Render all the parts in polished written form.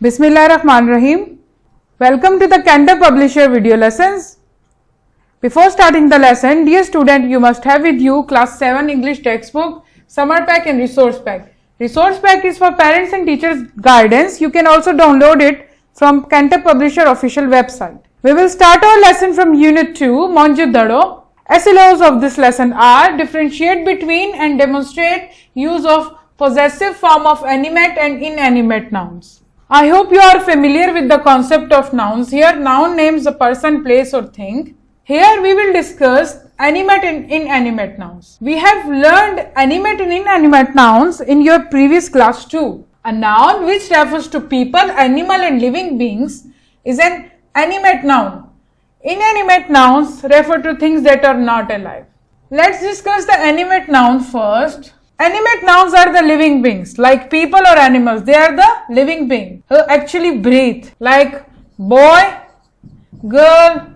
Bismillahirrahmanirrahim. Welcome to the Cantab Publisher video lessons. Before starting the lesson, dear student, you must have with you class 7 English textbook, summer pack and resource pack. Resource pack is for parents and teachers guidance. You can also download it from Cantab Publisher official website. We will start our lesson from unit 2, Monju Dado. SLOs of this lesson are differentiate between and demonstrate use of possessive form of animate and inanimate nouns. I hope you are familiar with the concept of nouns. Here, noun names a person, place or thing. Here we will discuss animate and inanimate nouns. We have learned animate and inanimate nouns in your previous class too. A noun which refers to people, animal and living beings is an animate noun. Inanimate nouns refer to things that are not alive. Let's discuss the animate noun first. Animate nouns are the living beings, like people or animals. They are the living being who actually breathe, like boy, girl,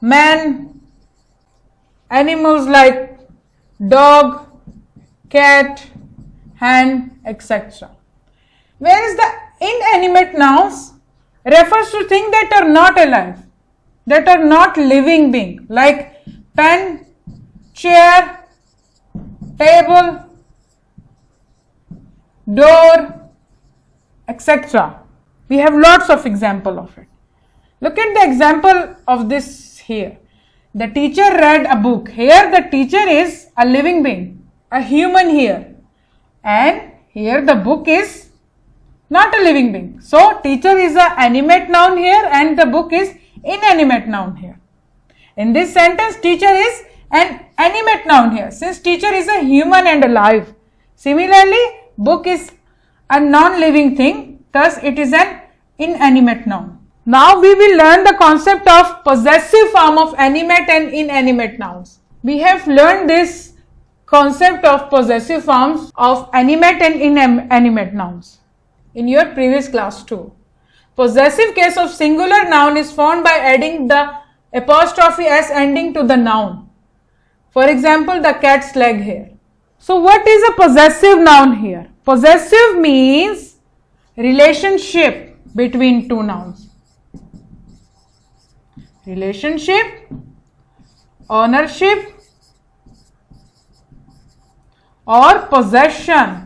man, animals like dog, cat, hen, etc. Whereas the inanimate nouns refers to things that are not alive, that are not living being, like pen, chair, table, door, etc. We have lots of example of it. Look at the example of this here. The teacher read a book. Here the teacher is a living being, a human here. And here the book is not a living being. So teacher is an animate noun here and the book is inanimate noun here. In this sentence, teacher is an animate noun here, since teacher is a human and alive. Similarly, book is a non-living thing, thus it is an inanimate noun. Now we will learn the concept of possessive form of animate and inanimate nouns. We have learned this concept of possessive forms of animate and inanimate nouns in your previous class too. Possessive case of singular noun is found by adding the apostrophe s ending to the noun. For example, the cat's leg here. So what is a possessive noun here? Possessive means relationship between two nouns. Relationship, ownership और possession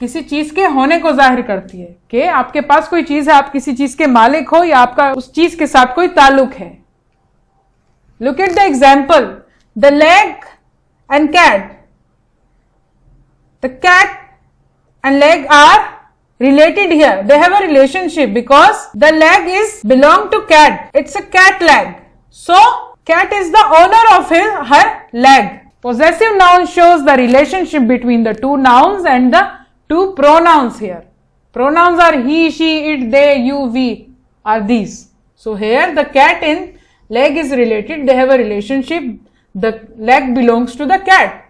किसी चीज के होने को जाहिर करती है कि आपके पास कोई चीज है, आप किसी चीज के मालिक हो या आपका उस चीज के साथ कोई ताल्लुक है. Look at the example. The leg and cat. The cat and leg are related here. They have a relationship because the leg is belong to cat. It's a cat leg. So cat is the owner of her leg. Possessive noun shows the relationship between the two nouns and the two pronouns here. Pronouns are he, she, it, they, you, we are these. So here the cat and leg is related. They have a relationship. The leg belongs to the cat.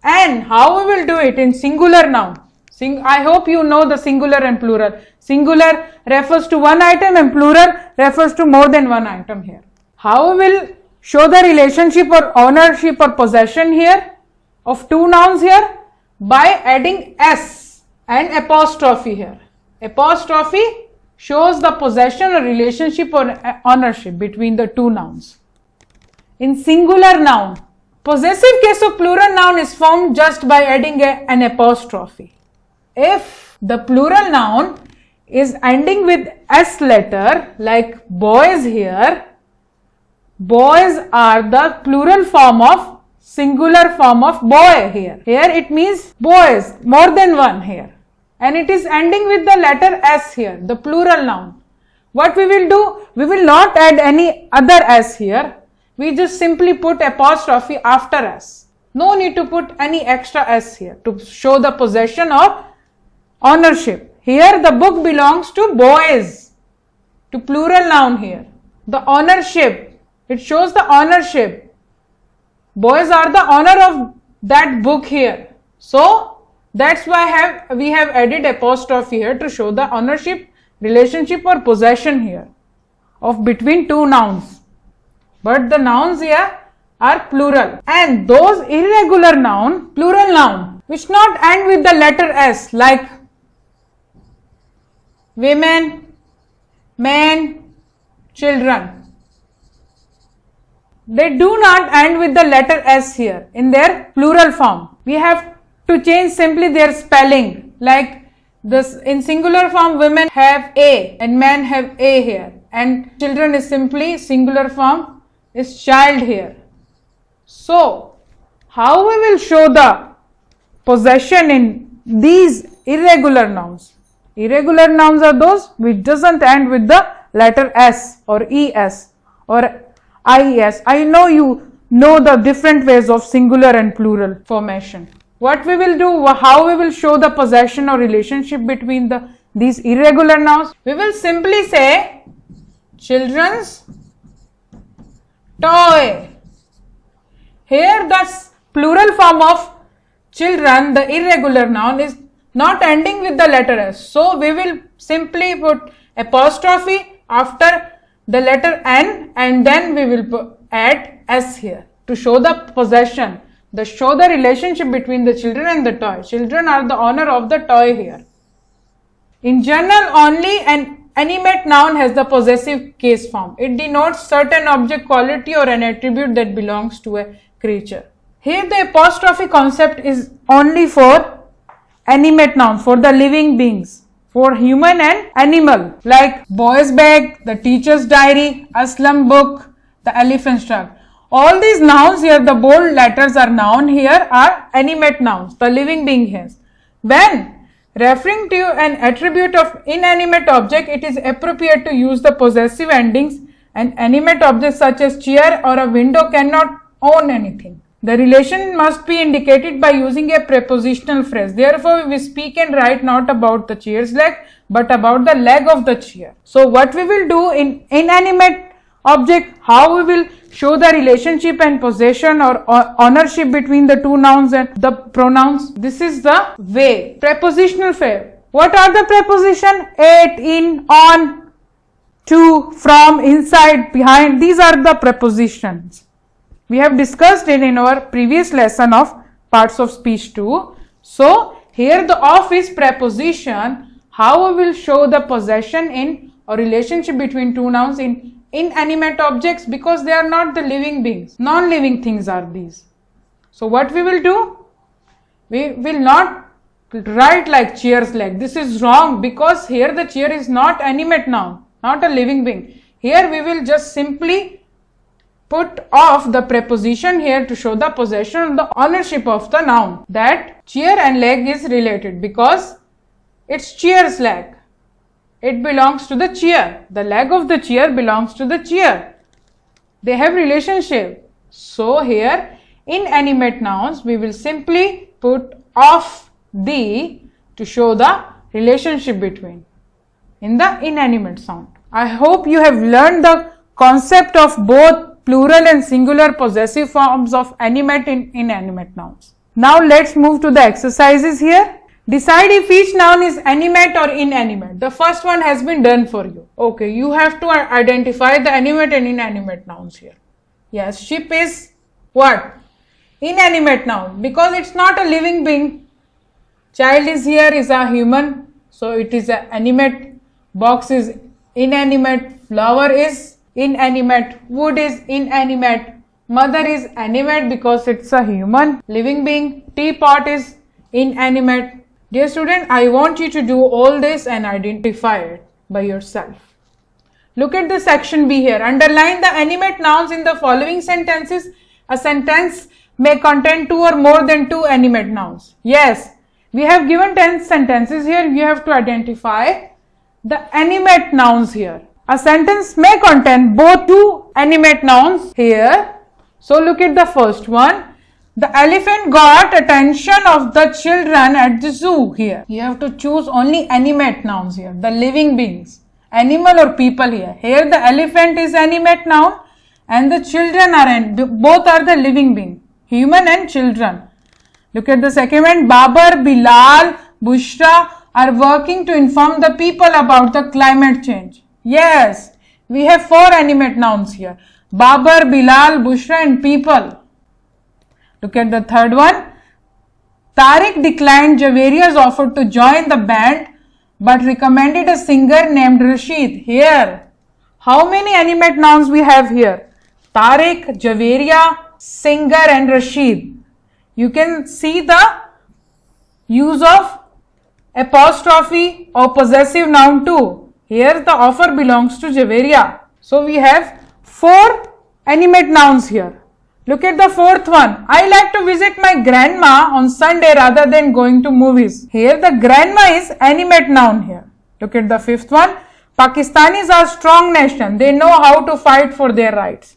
And how we will do it in singular noun? I hope you know the singular and plural. Singular refers to one item and plural refers to more than one item here. How we will show the relationship or ownership or possession here of two nouns here? By adding s and apostrophe here. Apostrophe shows the possession or relationship or ownership between the two nouns. In singular noun, possessive case of plural noun is formed just by adding an apostrophe. If the plural noun is ending with s letter, like boys here, boys are the plural form of singular form of boy here. Here it means boys, more than one here. And it is ending with the letter s here, the plural noun. What we will do? We will not add any other s here. We just simply put apostrophe after s. No need to put any extra s here to show the possession or ownership. Here the book belongs to boys, to plural noun here. The ownership, it shows the ownership. Boys are the owner of that book here. So that's why we have added apostrophe here to show the ownership, relationship or possession here of between two nouns. But the nouns here are plural, and those irregular noun, plural noun, which not end with the letter s, like women, men, children. They do not end with the letter S here in their plural form. We have to change simply their spelling. Like this, in singular form, women have A and men have A here, and children is simply singular form is child here. So, how we will show the possession in these irregular nouns? Irregular nouns are those which doesn't end with the letter S or ES or IES. I know you know the different ways of singular and plural formation. What we will do, how we will show the possession or relationship between these irregular nouns? We will simply say children's toy. Here the plural form of children, the irregular noun, is not ending with the letter S. So we will simply put apostrophe after the letter N, and then we will add S here to show the possession, show the relationship between the children and the toy. Children are the owner of the toy here. In general, only an animate noun has the possessive case form. It denotes certain object, quality or an attribute that belongs to a creature. Here the apostrophe concept is only for animate noun, for the living beings, for human and animal, like boy's bag, the teacher's diary, Aslam book, the elephant's trunk. All these nouns here, the bold letters are noun here, are animate nouns, the living being here. When referring to an attribute of inanimate object, it is appropriate to use the possessive endings. An animate object such as chair or a window cannot own anything. The relation must be indicated by using a prepositional phrase. Therefore, we speak and write not about the chair's leg, but about the leg of the chair. So, what we will do in inanimate object, how we will show the relationship and possession or ownership between the two nouns and the pronouns. This is the way. Prepositional phrase. What are the preposition? At, in, on, to, from, inside, behind. These are the prepositions. We have discussed it in our previous lesson of parts of speech 2. So, here the of is preposition. How we will show the possession in or relationship between two nouns in inanimate objects, because they are not the living beings. Non-living things are these. So, what we will do? We will not write like chair's leg. This is wrong, because here the chair is not animate noun, not a living being. Here we will just simply put off the preposition here to show the possession, the ownership of the noun, that chair and leg is related, because it's chair's leg. It belongs to the chair. The leg of the chair belongs to the chair. They have relationship. So here inanimate nouns we will simply put off the to show the relationship between in the inanimate sound. I hope you have learned the concept of both plural and singular possessive forms of animate and inanimate nouns. Now let's move to the exercises here. Decide if each noun is animate or inanimate. The first one has been done for you. Okay, you have to identify the animate and inanimate nouns here. Yes, ship is what? Inanimate noun, because it's not a living being. Child is here, is a human, so it is an animate. Box is inanimate. Flower is inanimate. Wood is inanimate. Mother is animate because it's a human living being. Teapot is inanimate. Dear student, I want you to do all this and identify it by yourself. Look at the section B here. Underline the animate nouns in the following sentences. A sentence may contain two or more than two animate nouns. Yes, we have given 10 sentences here. You have to identify the animate nouns here. A sentence may contain both two animate nouns here. So look at the first one. The elephant got attention of the children at the zoo here. You have to choose only animate nouns here, the living beings, animal or people here. Here the elephant is animate noun and the children are, both are the living being, human and children. Look at the second one. Babar, Bilal, Bushra are working to inform the people about the climate change. Yes, we have 4 animate nouns here. Babar, Bilal, Bushra and people. Look at the third one. Tariq declined Javeria's offer to join the band, but recommended a singer named Rashid. Here, how many animate nouns we have here? Tariq, Javeria, singer and Rashid. You can see the use of apostrophe or possessive noun too. Here the offer belongs to Javeria. So we have 4 animate nouns here. Look at the 4th one. I like to visit my grandma on Sunday rather than going to movies. Here the grandma is animate noun here. Look at the 5th one. Pakistanis are strong nation. They know how to fight for their rights.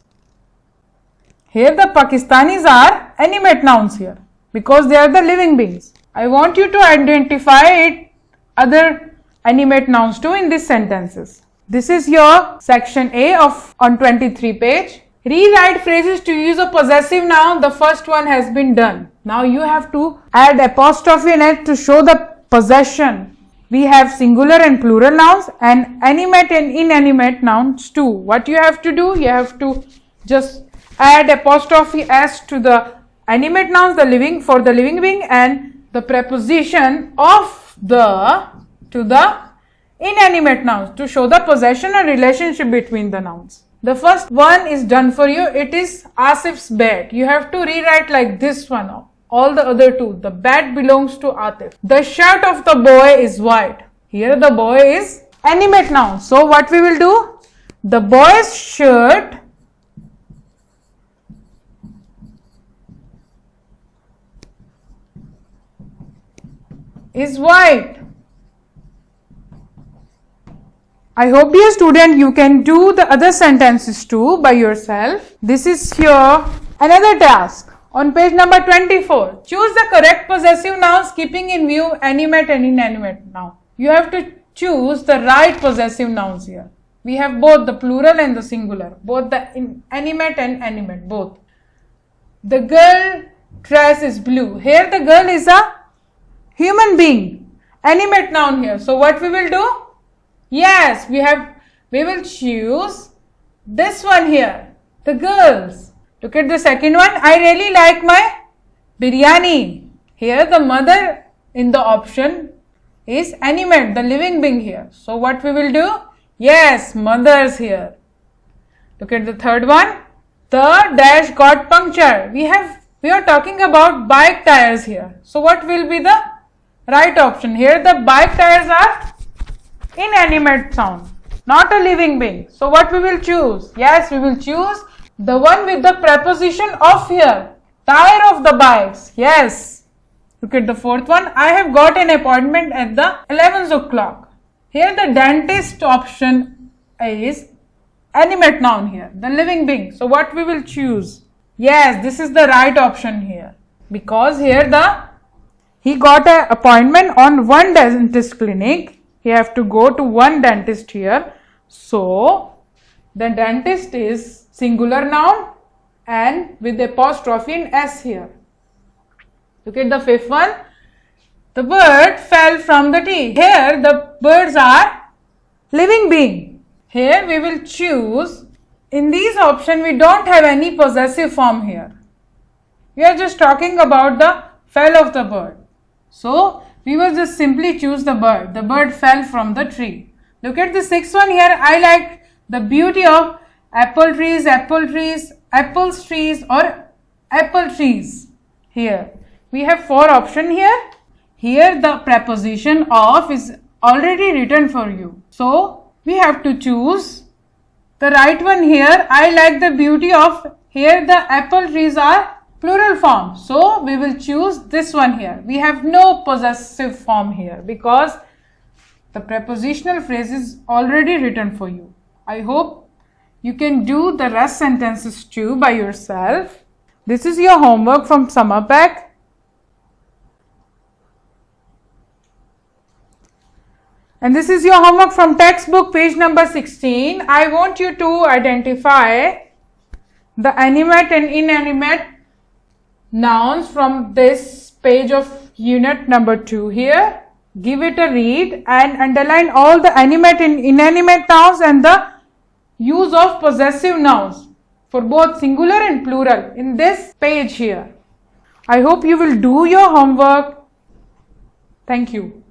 Here the Pakistanis are animate nouns here because they are the living beings. I want you to identify other animate nouns too in these sentences. This is your section A of on 23 page. Rewrite phrases to use a possessive noun. The first one has been done. Now you have to add apostrophe in it to show the possession. We have singular and plural nouns and animate and inanimate nouns too. What you have to do? You have to just add apostrophe s to the animate nouns, the living for the living being, and the preposition of the to the inanimate nouns to show the possession or relationship between the nouns. The first one is done for you. It is Asif's bat. You have to rewrite like this one. All the other two. The bat belongs to Atif. The shirt of the boy is white. Here the boy is animate noun. So what we will do? The boy's shirt is white. I hope, dear student, you can do the other sentences too by yourself. This is your another task. On page number 24, choose the correct possessive nouns keeping in view animate and inanimate noun. You have to choose the right possessive nouns here. We have both the plural and the singular, both the animate and animate, both. The girl dress is blue. Here the girl is a human being, animate noun here. So what we will do? Yes, we will choose this one here, the girls. Look at the second one. I really like my biryani. Here the mother in the option is animate, the living being here. So what we will do? Yes, mothers here. Look at the third one. The dash got punctured. We are talking about bike tires here. So what will be the right option? Here the bike tires are inanimate sound, not a living being. So what we will choose? Yes, we will choose the one with the preposition of here, tire of the bikes. Yes. Look at the fourth one. I have got an appointment at the 11 o'clock. Here the dentist option is animate noun here, the living being. So what we will choose? Yes, this is the right option here because here he got an appointment on one dentist clinic. He have to go to one dentist here. So the dentist is singular noun and with apostrophe and s here. Look at the fifth one. The bird fell from the tree. Here the birds are living being. Here we will choose. In these options we don't have any possessive form here. We are just talking about the fell of the bird. So we will just simply choose the bird. The bird fell from the tree. Look at the sixth one here. I like the beauty of apple trees, apples trees or apple trees. Here we have 4 options here. Here the preposition of is already written for you. So we have to choose the right one here. I like the beauty of. Here the apple trees are plural form. So we will choose this one here. We have no possessive form here because the prepositional phrase is already written for you. I hope you can do the rest sentences too by yourself. This is your homework from summer pack. And this is your homework from textbook page number 16. I want you to identify the animate and inanimate nouns from this page of unit number 2 here. Give it a read and underline all the animate and inanimate nouns and the use of possessive nouns for both singular and plural in this page here. I hope you will do your homework. Thank you.